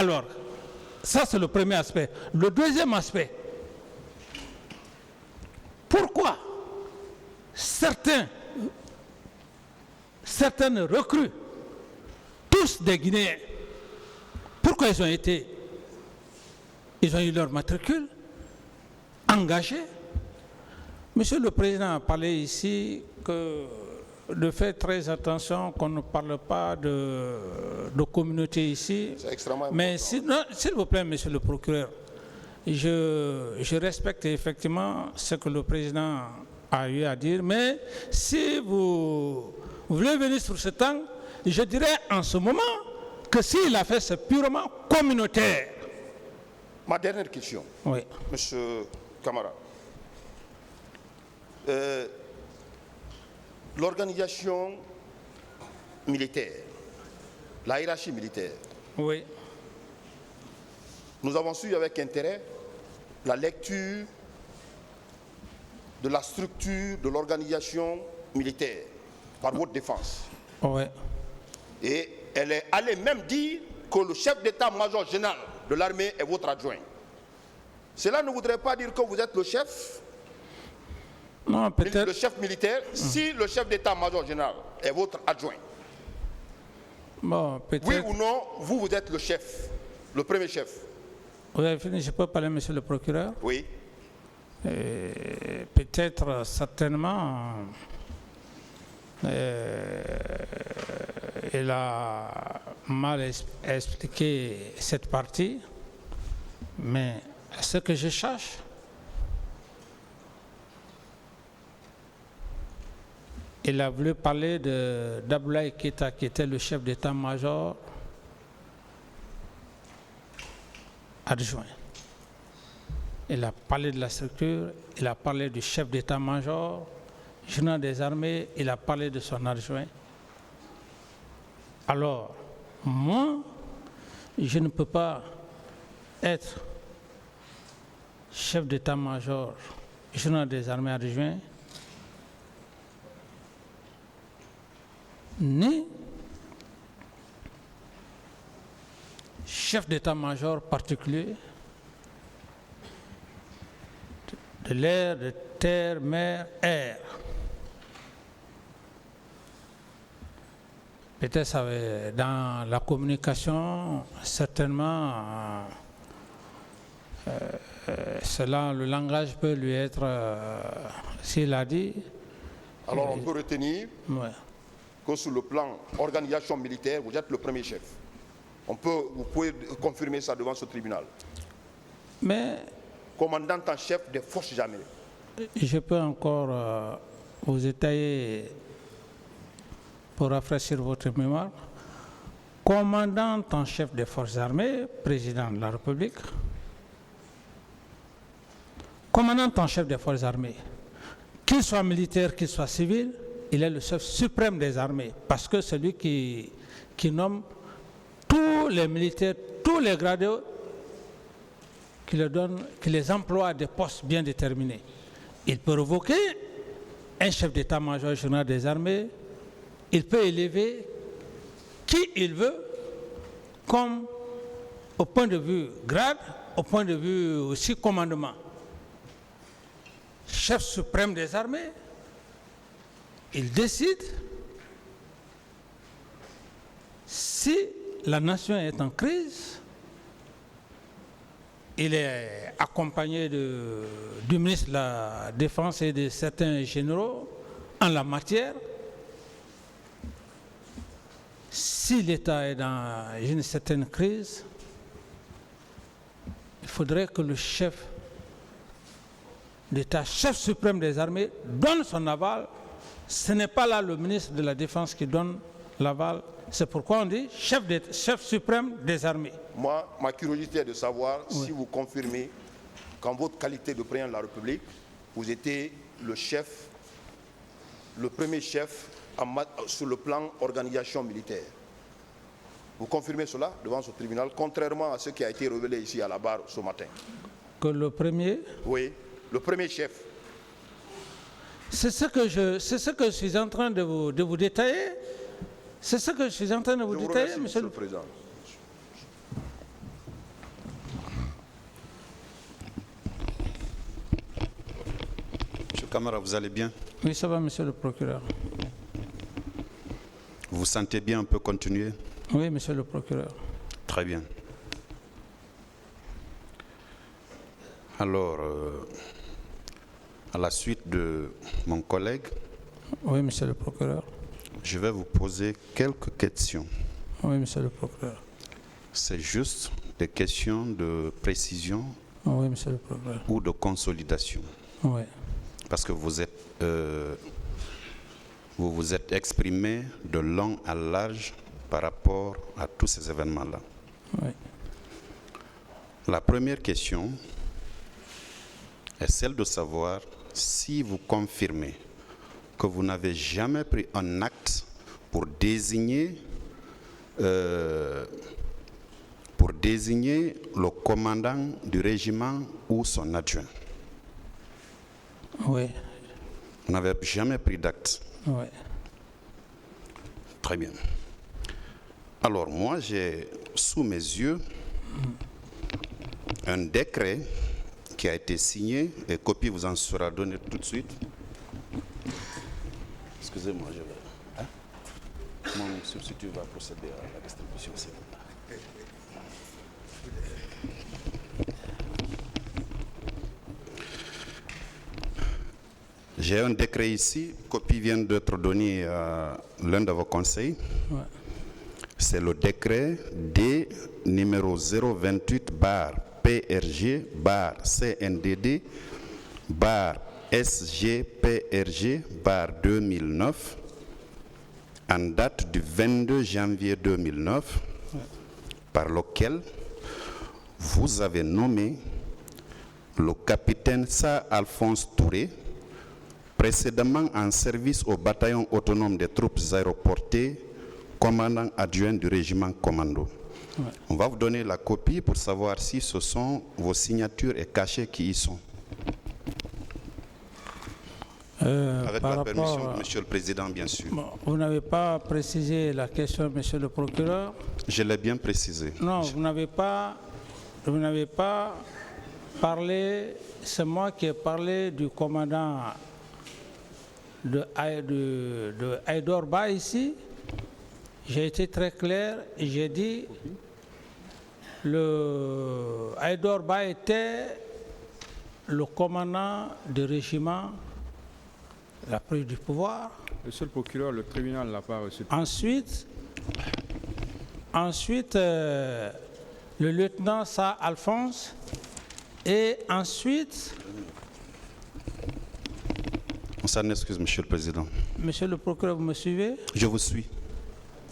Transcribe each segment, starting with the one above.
Alors, ça c'est le premier aspect. Le deuxième aspect, pourquoi certaines recrues, tous des Guinéens, pourquoi ils ont eu leur matricule engagés? Monsieur le Président a parlé ici de faire très attention qu'on ne parle pas de communauté ici. C'est extrêmement important. Mais s'il vous plaît, Monsieur le Procureur, je respecte effectivement ce que le Président a eu à dire, mais si vous voulez venir sur ce temps, je dirais en ce moment que s'il a fait, c'est purement communautaire. Ma dernière question, Oui. Monsieur Camara. L'organisation militaire, la hiérarchie militaire, Oui. nous avons suivi avec intérêt la lecture de la structure de l'organisation militaire par votre défense. Oui. Et elle est allée même dire que le chef d'état-major général de l'armée est votre adjoint. Cela ne voudrait pas dire que vous êtes le chef, Non, peut-être. le chef militaire, si le chef d'état-major général est votre adjoint. Bon, peut-être. Oui ou non, vous êtes le chef, le premier chef. Vous avez fini, je peux parler, Monsieur le Procureur? Oui. Peut-être, certainement, il a mal expliqué cette partie, mais ce que je cherche, il a voulu parler d'Abdoulaye Keïta, qui était le chef d'état-major adjoint. Il a parlé de la structure, il a parlé du chef d'état-major, général des armées, il a parlé de son adjoint. Alors, moi, je ne peux pas être chef d'état-major, général des armées adjoint, ni chef d'état-major particulier de l'air, de terre, mer, air. Peut-être dans la communication, certainement, cela, le langage peut lui être, s'il a dit. Alors on peut retenir Ouais. que sur le plan organisation militaire, vous êtes le premier chef. Vous pouvez confirmer ça devant ce tribunal. Mais Commandant en chef des forces armées. je peux encore vous détailler pour rafraîchir votre mémoire. Commandant en chef des forces armées, président de la République. Commandant en chef des forces armées, qu'il soit militaire, qu'il soit civil, il est le chef suprême des armées, parce que c'est lui qui nomme tous les militaires, tous les gradés, qui les emploie à des postes bien déterminés. Il peut revoquer un chef d'état-major général des armées, il peut élever qui il veut, comme au point de vue grade, au point de vue aussi commandement. Chef suprême des armées, il décide si la nation est en crise. Il est accompagné du ministre de la Défense et de certains généraux en la matière. Si l'État est dans une certaine crise, il faudrait que le chef d'État, chef suprême des armées, donne son aval. Ce n'est pas là le ministre de la Défense qui donne l'aval. C'est pourquoi on dit chef suprême des armées. Moi, ma curiosité est de savoir si vous confirmez qu'en votre qualité de président de la République, vous étiez le chef, le premier chef sur le plan organisation militaire. Vous confirmez cela devant ce tribunal, contrairement à ce qui a été révélé ici à la barre ce matin. Que le premier? Oui, le premier chef. C'est ce que je suis en train de vous détailler. C'est ce que je suis en train de vous détailler, remercie, monsieur le Président. Camara, vous allez bien? Oui, ça va, monsieur le procureur. Vous vous sentez bien? On peut continuer? Oui, monsieur le procureur. Très bien. Alors, à la suite de mon collègue, Oui, monsieur le procureur. je vais vous poser quelques questions. Oui, monsieur le procureur. C'est juste des questions de précision Oui, monsieur le procureur. ou de consolidation. Oui. Parce que vous vous êtes exprimé de long à large par rapport à tous ces événements-là. Oui. La première question est celle de savoir si vous confirmez que vous n'avez jamais pris un acte pour désigner le commandant du régiment ou son adjoint. Oui. Vous n'avez jamais pris d'acte. Oui. Très bien. Alors moi, j'ai sous mes yeux un décret qui a été signé, et copie vous en sera donnée tout de suite. Excusez-moi, je vais. Hein? Mon substitut va procéder à la distribution. J'ai un décret ici, copie vient d'être donnée à l'un de vos conseils. Ouais. C'est le décret D numéro 028-PRG/CNDD/SGPRG/2009 en date du 22 janvier 2009 par lequel vous avez nommé le capitaine Sa Alphonse Touré, précédemment en service au bataillon autonome des troupes aéroportées, commandant adjoint du régiment commando. Ouais. On va vous donner la copie pour savoir si ce sont vos signatures et cachets qui y sont. Avec la permission de Monsieur le Président, bien sûr. Bon, vous n'avez pas précisé la question, Monsieur le procureur. Je l'ai bien précisé. Non, vous n'avez pas parlé, c'est moi qui ai parlé du commandant de Aïdor Ba ici. J'ai été très clair et j'ai dit le Aïdor Ba était le commandant du régiment, la prise du pouvoir. Monsieur le procureur, le tribunal n'a pas reçu. Ensuite, le lieutenant Sa Alphonse, et ensuite... On s'en excuse, Monsieur le Président. Monsieur le procureur, vous me suivez? Je vous suis.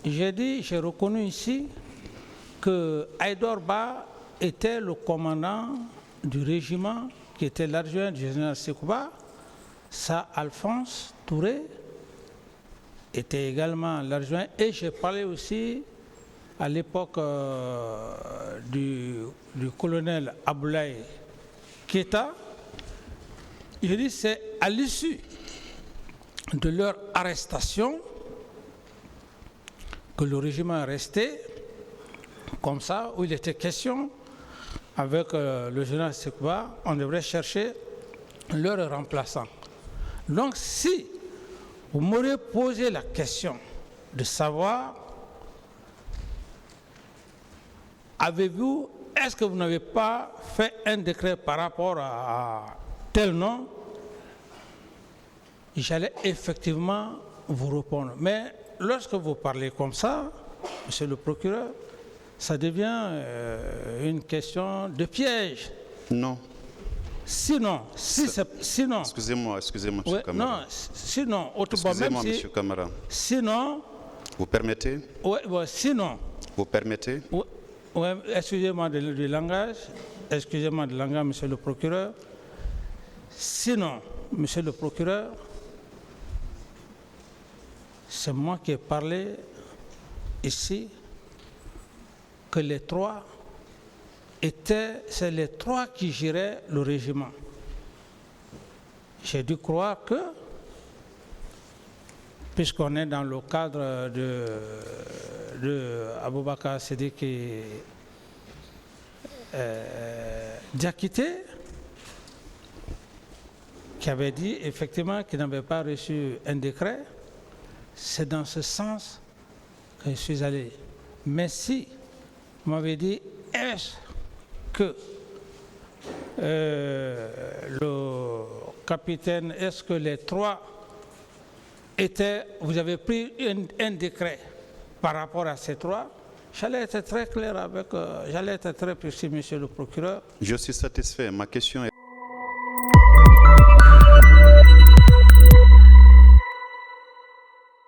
J'ai reconnu ici que Aïdor Ba était le commandant du régiment, qui était l'adjoint du général Sekouba. Sa Alphonse Touré était également l'adjoint, et j'ai parlé aussi à l'époque du colonel Aboulaye Keita. Je dis c'est à l'issue de leur arrestation que le régiment est resté comme ça, où il était question avec le général Sekouba, on devrait chercher leur remplaçant. Donc si vous m'aurez posé la question de savoir, est-ce que vous n'avez pas fait un décret par rapport à tel nom, j'allais effectivement vous répondre. Mais lorsque vous parlez comme ça, monsieur le procureur, ça devient une question de piège. Non. Sinon. Excusez-moi, monsieur Camara. Non, sinon, excusez-moi, monsieur Camara. Sinon. Vous permettez? Oui, sinon. Vous permettez? Oui, excusez-moi du langage. Excusez-moi du langage, monsieur le procureur. Sinon, monsieur le procureur, c'est moi qui ai parlé ici que les trois c'est les trois qui géraient le régiment. J'ai dû croire que, puisqu'on est dans le cadre de Aboubakar Sidiki Diakité, qui avait dit effectivement qu'il n'avait pas reçu un décret. C'est dans ce sens que je suis allé. Mais si vous m'avez dit, est-ce que le capitaine, est-ce que les trois étaient, vous avez pris un décret par rapport à ces trois, j'allais être très clair avec, j'allais être très précis, monsieur le procureur. Je suis satisfait. Ma question est